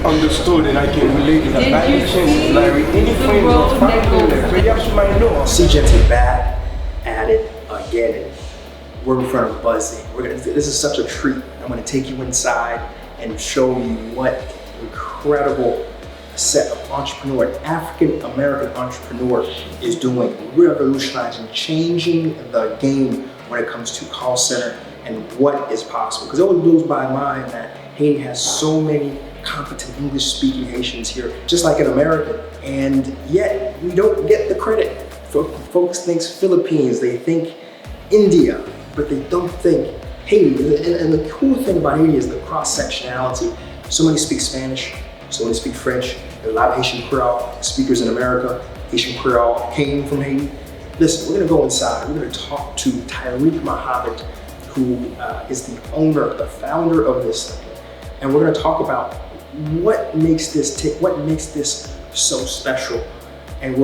understood and I can relate to that. By any chance, Larry, any friends or family that perhaps you might know? SeeJeanty back at it again. We're in front of Buzz Incc. This is such a treat. I'm going to take you inside and show you what incredible set of entrepreneur, an African American entrepreneur is doing, revolutionizing, changing the game when it comes to call center and what is possible. Because it always blows my mind that Haiti has so many competent English-speaking Haitians here, just like in America, and yet we don't get the credit. Folks think Philippines, they think India, but they don't think Haiti. And the cool thing about Haiti is the cross-sectionality. So many speak Spanish, so many speak French. There are a lot of Haitian Creole speakers in America. Haitian Creole came from Haiti. Listen, we're gonna go inside. We're gonna talk to Tarik Muhammad, who is the owner, the founder of this thing. And we're gonna talk about what makes this tick, what makes this so special. And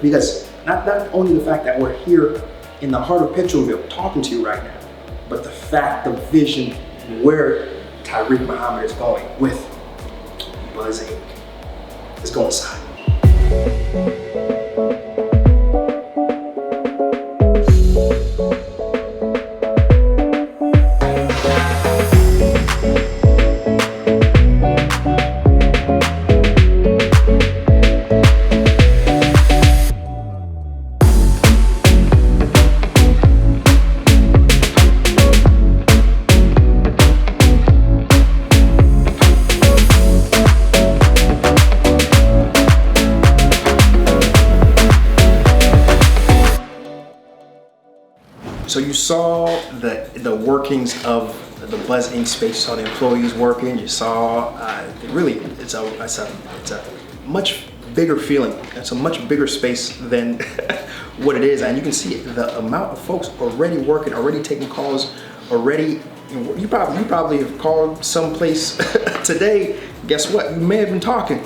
because not only the fact that we're here in the heart of Petroville talking to you right now, but the fact, the vision, where Tarik Muhammad is going with Buzz Incc. Let's go inside. So you saw the workings of the Buzz Incc space. You saw the employees working. You saw really it's a much bigger feeling. It's a much bigger space than what it is, and you can see the amount of folks already working, already taking calls, already. You probably have called someplace today. Guess what? You may have been talking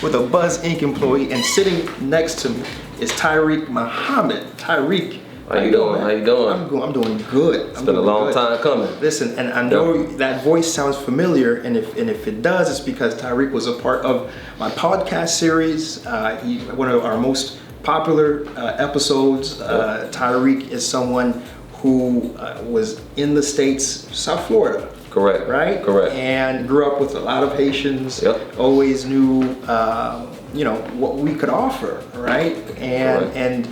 with a Buzz Incc employee, and sitting next to me is Tyrique Mohammed. Tyrique. How you doing? How you doing? I'm doing good. It's been a long time coming. Listen, and I know that voice sounds familiar, and if it does, it's because Tyrique was a part of my podcast series. One of our most popular episodes. Tyrique is someone who was in the States, South Florida. Correct. Right? Correct. And grew up with a lot of Haitians. Yep. Always knew, what we could offer, right? And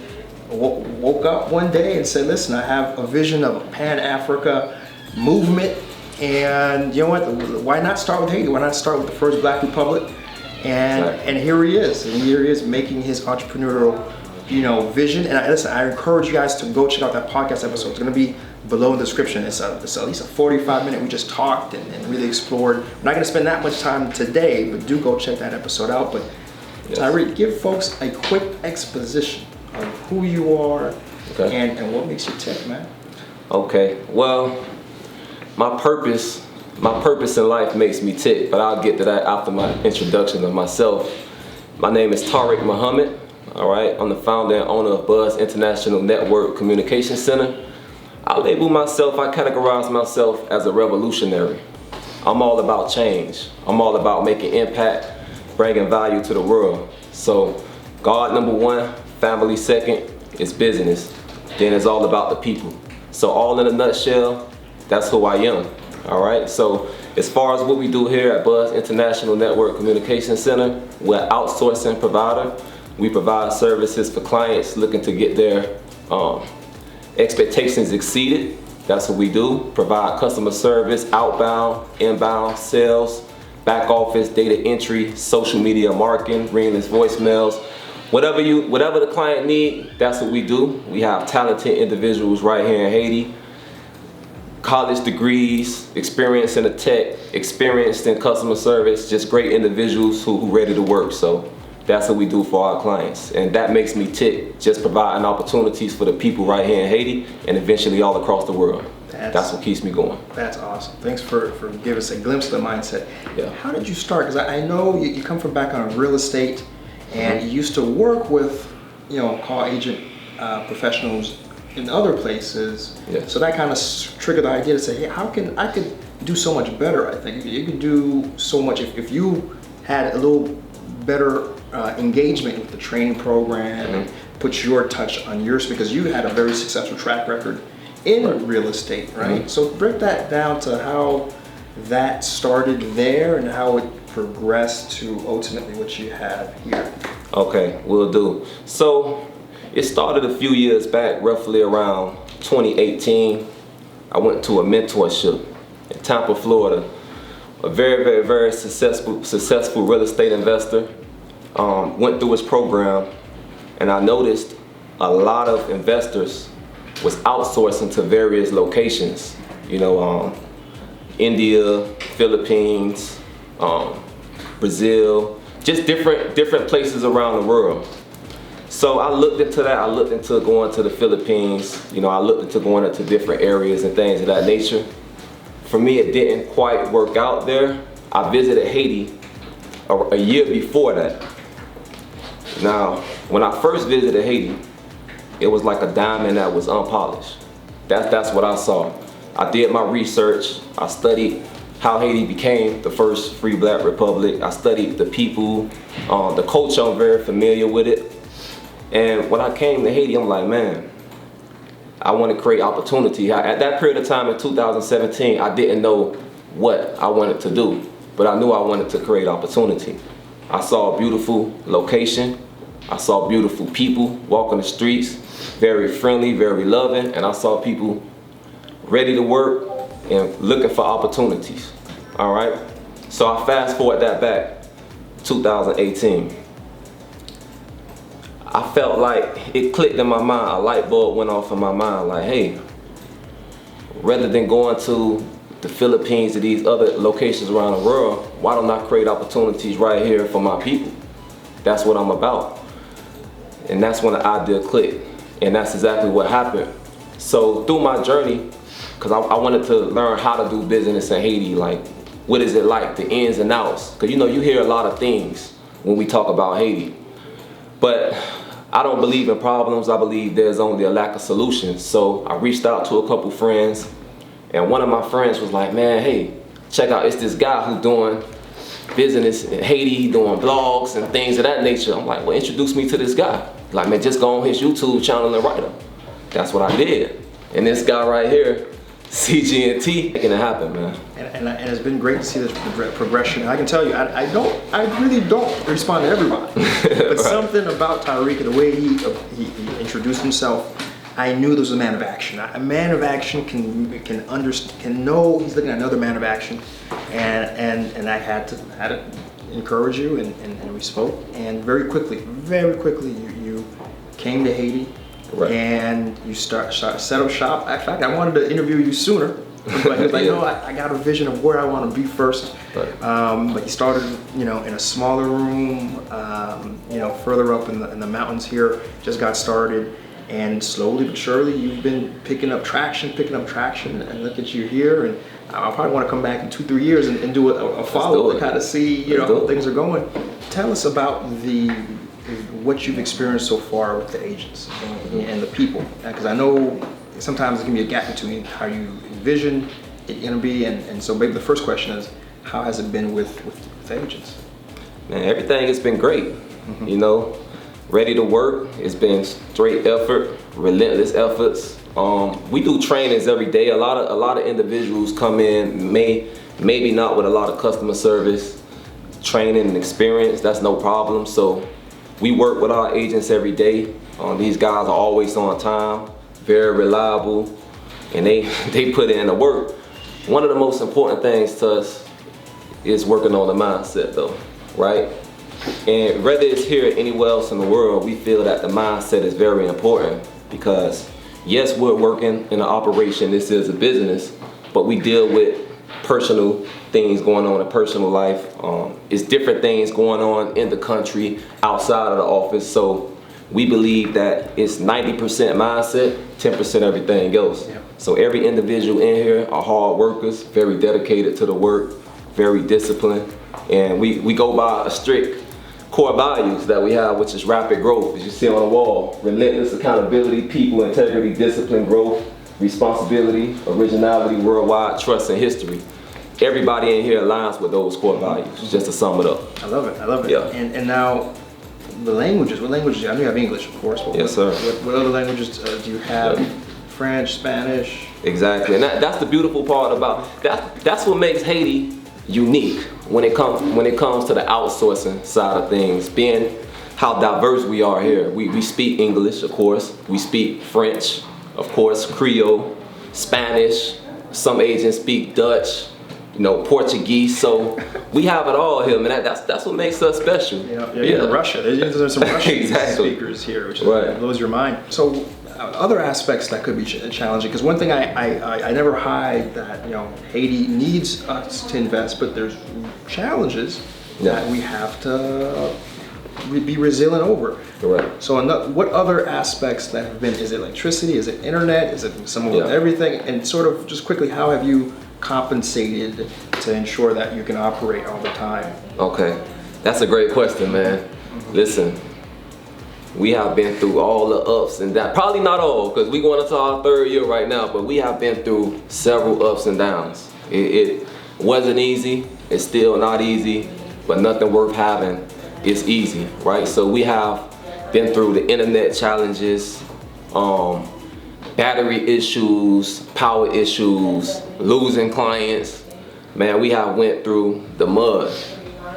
woke up one day and said, listen, I have a vision of a Pan-Africa movement, and you know what, why not start with Haiti? Why not start with the first Black Republic? And here he is making his entrepreneurial vision. And I encourage you guys to go check out that podcast episode. It's going to be below in the description. It's at least a 45-minute. We just talked and really explored. We're not going to spend that much time today, but do go check that episode out. But Tyrique, give folks a quick exposition of who you are and what makes you tick, man. Okay, well, my purpose in life makes me tick, but I'll get to that after my introduction of myself. My name is Tarik Muhammad, all right? I'm the founder and owner of Buzz International Network Communication Center. I categorize myself as a revolutionary. I'm all about change. I'm all about making impact, bringing value to the world. So, God number one, family second, is business. Then it's all about the people. So all in a nutshell, that's who I am, all right? So as far as what we do here at Buzz International Network Communication Center, we're an outsourcing provider. We provide services for clients looking to get their expectations exceeded. That's what we do. Provide customer service, outbound, inbound, sales, back office, data entry, social media marketing, ringless voicemails. Whatever the client need, that's what we do. We have talented individuals right here in Haiti, college degrees, experience in the tech, experienced in customer service, just great individuals who ready to work. So that's what we do for our clients. And that makes me tick, just providing opportunities for the people right here in Haiti and eventually all across the world. That's what keeps me going. That's awesome. Thanks for giving us a glimpse of the mindset. Yeah. How did you start? Because I know you come from background of real estate, and you used to work with, call agent professionals in other places. Yeah. So that kind of triggered the idea to say, hey, how can I could do so much better. I think you could do so much if you had a little better engagement with the training program and put your touch on yours, because you had a very successful track record in real estate, right? So break that down to how that started there and how it progressed to ultimately what you have here. Okay, will do. So it started a few years back, roughly around 2018. I went to a mentorship in Tampa, Florida. A very successful real estate investor went through his program, and I noticed a lot of investors was outsourcing to various locations. India, Philippines, Brazil, just different places around the world. So I looked into that. I looked into going to the Philippines. I looked into going into different areas and things of that nature. For me, it didn't quite work out there. I visited Haiti a year before that. Now, when I first visited Haiti, it was like a diamond that was unpolished. That's what I saw. I did my research. I studied how Haiti became the first free black republic. I studied the people, the culture. I'm very familiar with it. And when I came to Haiti, I'm like, man, I want to create opportunity. At that period of time in 2017, I didn't know what I wanted to do, but I knew I wanted to create opportunity. I saw a beautiful location. I saw beautiful people walking the streets, very friendly, very loving, and I saw people ready to work and looking for opportunities. All right? So I fast forward that back, 2018. I felt like it clicked in my mind, a light bulb went off in my mind, like, hey, rather than going to the Philippines or these other locations around the world, why don't I create opportunities right here for my people? That's what I'm about. And that's when the idea clicked. And that's exactly what happened. So through my journey, because I wanted to learn how to do business in Haiti, like, what is it like, the ins and outs? Because you hear a lot of things when we talk about Haiti. But I don't believe in problems. I believe there's only a lack of solutions. So I reached out to a couple friends, and one of my friends was like, man, hey, check out, it's this guy who's doing business in Haiti, doing blogs and things of that nature. I'm like, well, introduce me to this guy. Like, man, just go on his YouTube channel and write him. That's what I did. And this guy right here, SeeJeanty, making it happen, man. And it's been great to see this progression. I can tell you, I really don't respond to everybody. But right. Something about Tyrique, the way he introduced himself, I knew there was a man of action. A man of action can know he's looking at another man of action, and I had to encourage you, and we spoke, and very quickly, you came to Haiti. Right. And you set up shop. In fact, I wanted to interview you sooner, but he was like, no, I got a vision of where I want to be first. Right. But you started, in a smaller room, further up in the mountains here. Just got started, and slowly but surely, you've been picking up traction, and look at you here. And I'll probably want to come back in 2-3 years and do a follow-up to kind of see, how things are going. Tell us about what you've experienced so far with the agents and the people, because I know sometimes it can be a gap between how you envision it going to be, and so maybe the first question is, how has it been with agents? Man, everything has been great. Ready to work. It's been straight effort, relentless efforts. We do trainings every day. A lot of individuals come in, maybe not with a lot of customer service training and experience. That's no problem. So we work with our agents every day. These guys are always on time, very reliable, and they put in the work. One of the most important things to us is working on the mindset, though, right? And whether it's here or anywhere else in the world, we feel that the mindset is very important, because yes, we're working in an operation, this is a business, but we deal with personal things going on in personal life. It's different things going on in the country, outside of the office. So we believe that it's 90% mindset, 10% everything else. Yeah. So every individual in here are hard workers, very dedicated to the work, very disciplined. And we go by a strict core values that we have, which is rapid growth, as you see on the wall. Relentless accountability, people, integrity, discipline, growth, responsibility, originality, worldwide, trust, and history. everybody in here aligns with those core values, just to sum it up. I love it. I love it. Yeah. And now, the languages. What languages? I know you have English, of course. But Yes, sir. What other languages do you have? Yeah. French, Spanish. Exactly, and that's the beautiful part about that's what makes Haiti unique when it comes to the outsourcing side of things. Being how diverse we are here. We speak English, of course. We speak French, of course, Creole, Spanish. Some agents speak Dutch, Portuguese. So we have it all here, man. That's what makes us special. Yeah. Russia. There's some Russian Exactly. speakers here, which Right. blows your mind. So other aspects that could be challenging, because one thing I never hide that Haiti needs us to invest, but there's challenges that we have to be resilient over. Correct. So what other aspects that have been, is it electricity, is it internet, is it some of everything, and sort of just quickly, how have you compensated to ensure that you can operate all the time? Okay, that's a great question, man. Listen, we have been through all the ups and downs. Probably not all, because we're going into our 3rd year right now, but we have been through several ups and downs. It wasn't easy, it's still not easy, but nothing worth having is easy, right? So we have been through the internet challenges, battery issues, power issues, losing clients. Man, we have went through the mud.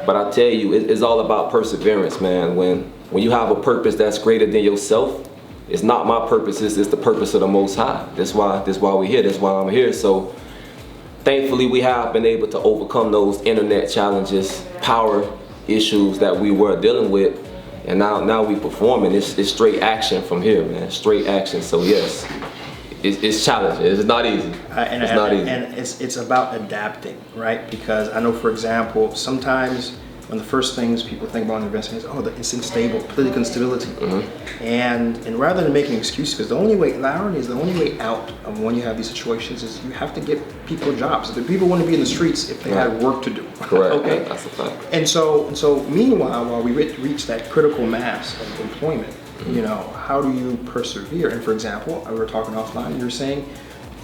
But I tell you, it's all about perseverance, man. When you have a purpose that's greater than yourself, it's not my purpose, it's the purpose of the Most High. That's why we're here, that's why I'm here. So thankfully we have been able to overcome those internet challenges, power issues that we were dealing with, and now we performing. It's straight action from here, man, straight action. So yes, it's challenging, it's not easy. It's not easy. And it's about adapting, right? Because I know, for example, sometimes one of the first things people think about investing is, it's unstable, political instability. And rather than making excuses, because the only way out of when you have these situations is you have to get people jobs. The people want to be in the streets if they had work to do. Correct. Okay. That's a fact. And so meanwhile, while we reach that critical mass of employment, how do you persevere? And for example, we were talking offline, you were saying,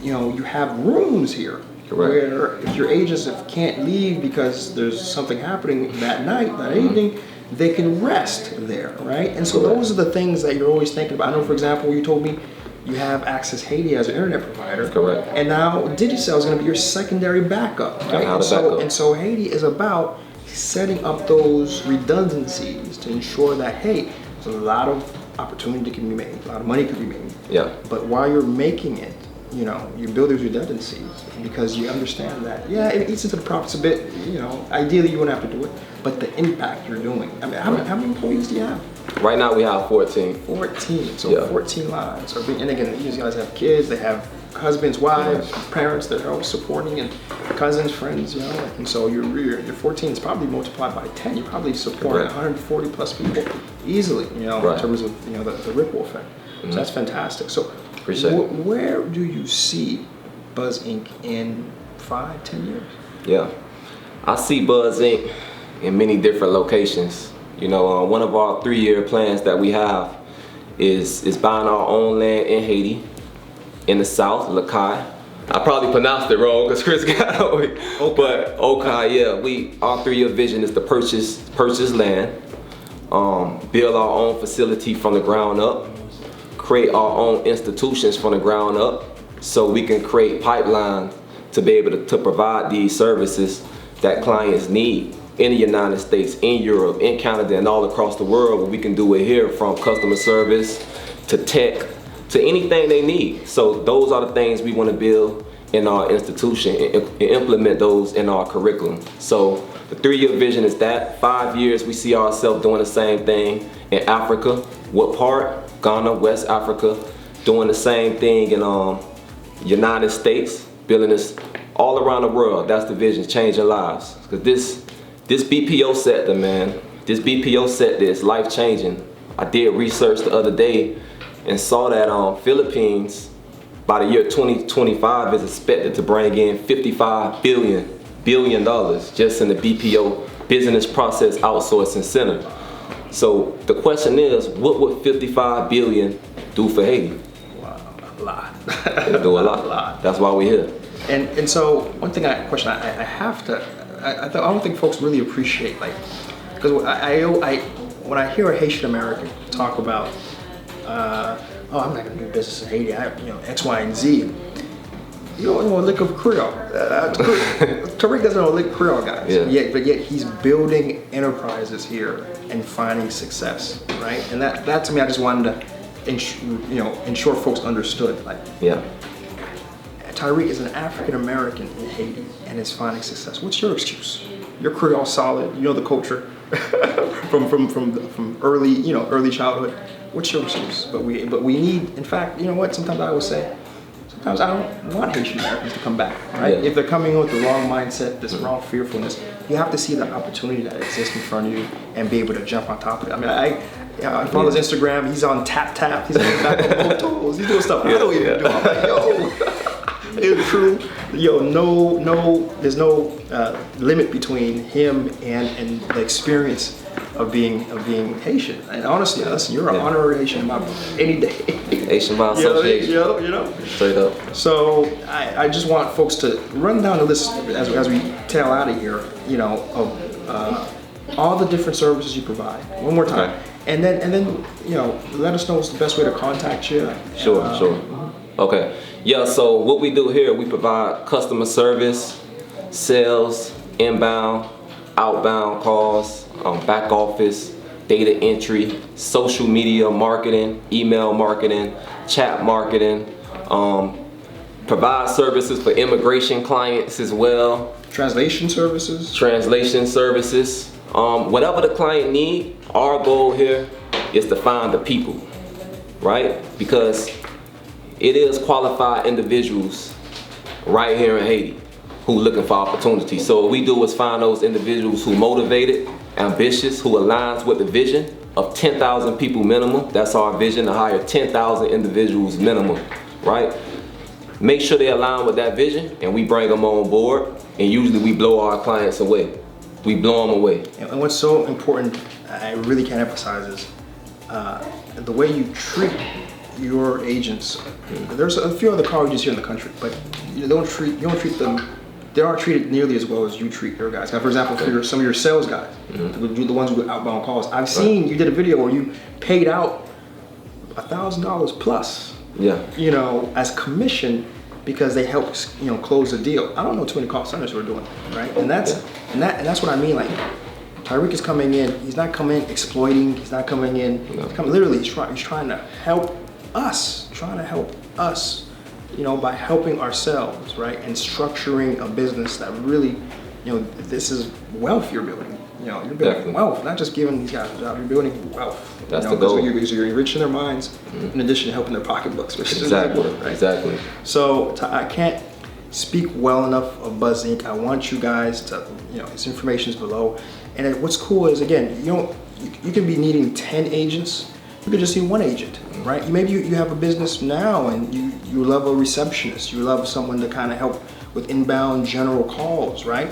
you have rooms here. Correct. Where if your agents can't leave because there's something happening that night, that evening, they can rest there, right? And so those are the things that you're always thinking about. I know, for example, you told me you have Access Haiti as an internet provider. Correct. And now Digicel is going to be your secondary backup, right? And so Haiti is about setting up those redundancies to ensure that, hey, there's a lot of opportunity can be made, a lot of money can be made. Yeah. But while you're making it, you build those redundancies because you understand that, it eats into the profits a bit, ideally you wouldn't have to do it, but the impact you're doing. I mean, how many employees do you have? Right now we have 14. 14, so 14 lives. And again, these guys have kids, they have husbands, wives, parents that are all supporting, and cousins, friends, and so your 14 is probably multiplied by 10. You probably support 140 plus people easily, in terms of the ripple effect. So that's fantastic. So where do you see Buzz Inc. in 5-10 years? Yeah, I see Buzz Inc. in many different locations. One of our 3-year plans that we have is buying our own land in Haiti, in the south, Lakai. I probably pronounced it wrong because Chris got over it. But Okai, our 3-year vision is to purchase land, build our own facility from the ground up, create our own institutions from the ground up, so we can create pipelines to be able to provide these services that clients need in the United States, in Europe, in Canada, and all across the world, where we can do it here, from customer service to tech to anything they need. So those are the things we want to build in our institution and implement those in our curriculum. So the 3-year vision is that. 5 years, we see ourselves doing the same thing in Africa. What part? Ghana, West Africa, doing the same thing in United States, building this all around the world. That's the vision, changing lives. Because this BPO sector, man, this BPO sector is life-changing. I did research the other day and saw that Philippines, by the year 2025, is expected to bring in $55 billion just in the BPO, business process outsourcing center. So the question is, what would 55 billion do for Haiti? Wow, a lot. It'll do a lot. That's why we're here. And so one thing I have to, I don't think folks really appreciate, like, because when I hear a Haitian American talk about, oh, I'm not gonna do business in Haiti, X, Y, and Z. You don't know a lick of Creole. Tarik doesn't know a lick of Creole, guys. Yeah. But yet he's building enterprises here and finding success, right? And that to me, I just wanted to, ensure folks understood. Like, yeah. Tarik is an African American in Haiti and is finding success. What's your excuse? You're Creole solid. You know the culture from early childhood. What's your excuse? But we need. In fact, you know what? Sometimes I would say. Sometimes I don't want Haitian Americans to come back, right? Yeah. If they're coming in with the wrong mindset, this wrong fearfulness, you have to see the opportunity that exists in front of you and be able to jump on top of it. I mean, I follow his Instagram. He's on tap. He's on the back of both toes. He's doing stuff I don't even do. I'm like, yo, it's true. Yo, there's no limit between him and the experience of being Haitian. And honestly, listen, you're an honorary Haitian in my book any day. Haitian by association. You know. Straight up. So I just want folks to run down the list as we tail out of here, of all the different services you provide. One more time. Okay. And then let us know what's the best way to contact you. Sure. Okay. Yeah, so what we do here, we provide customer service, sales, inbound, outbound calls, back office, data entry, social media marketing, email marketing, chat marketing, provide services for immigration clients as well. Translation services. Whatever the client need, our goal here is to find the people, right? Because it is qualified individuals right here in Haiti who looking for opportunity. So what we do is find those individuals who motivated, ambitious, who aligns with the vision of 10,000 people minimum. That's our vision, to hire 10,000 individuals minimum, right? Make sure they align with that vision and we bring them on board, and usually we blow our clients away. We blow them away. And what's so important, I really can't emphasize, is the way you treat your agents. There's a few other colleges here in the country, but you don't treat them. They aren't treated nearly as well as you treat your guys. Now, for example, for some of your sales guys, the ones with outbound calls, I've seen you did a video where you paid out $1,000 plus, as commission because they helped close the deal. I don't know too many call centers who are doing it, right? And that's what I mean. Like, Tarik is coming in. He's not coming exploiting. He's not coming in. He's coming literally. He's trying to help us. By helping ourselves, right, and structuring a business that really, this is wealth you're building. You're building wealth, not just giving these guys a job. You're building wealth. That's the goal. You're enriching their minds, in addition to helping their pocketbooks, which is important, right? Exactly. So I can't speak well enough of Buzz Incc. I want you guys to, his information is below. And what's cool is, again, you can be needing 10 agents. You could just see one agent, right? Maybe you have a business now and you love a receptionist. You love someone to kind of help with inbound general calls, right?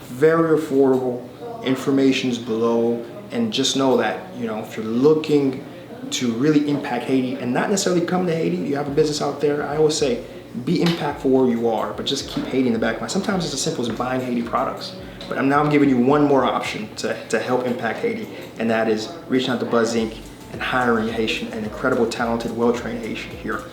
Very affordable. Information's below. And just know that, if you're looking to really impact Haiti and not necessarily come to Haiti, you have a business out there, I always say, be impactful where you are, but just keep Haiti in the back of mind. Sometimes it's as simple as buying Haiti products. But I'm giving you one more option to help impact Haiti, and that is reaching out to Buzz Incc. and hiring a Haitian, an incredible, talented, well-trained Haitian here.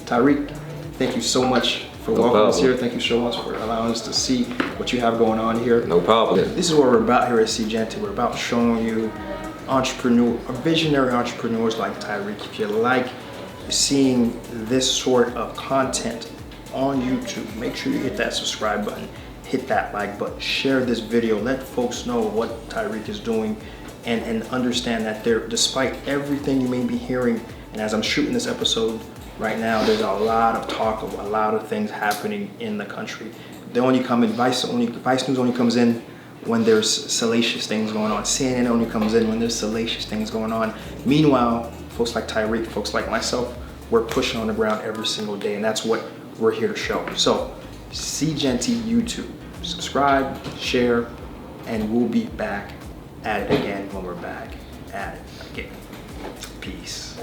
Tarik, thank you so much for welcoming us here. Thank you so much for allowing us to see what you have going on here. No problem. This is what we're about here at SeeJeanty. We're about showing you visionary entrepreneurs like Tarik. If you like seeing this sort of content on YouTube, make sure you hit that subscribe button, hit that like button, share this video, let folks know what Tarik is doing, and understand that despite everything you may be hearing, and as I'm shooting this episode right now, there's a lot of talk of a lot of things happening in the country. Vice News only comes in when there's salacious things going on. CNN only comes in when there's salacious things going on. Meanwhile, folks like Tarik, folks like myself, we're pushing on the ground every single day, and that's what we're here to show. So, SeeJeanty YouTube, subscribe, share, and we'll be back at it again when we're back at it again. Peace.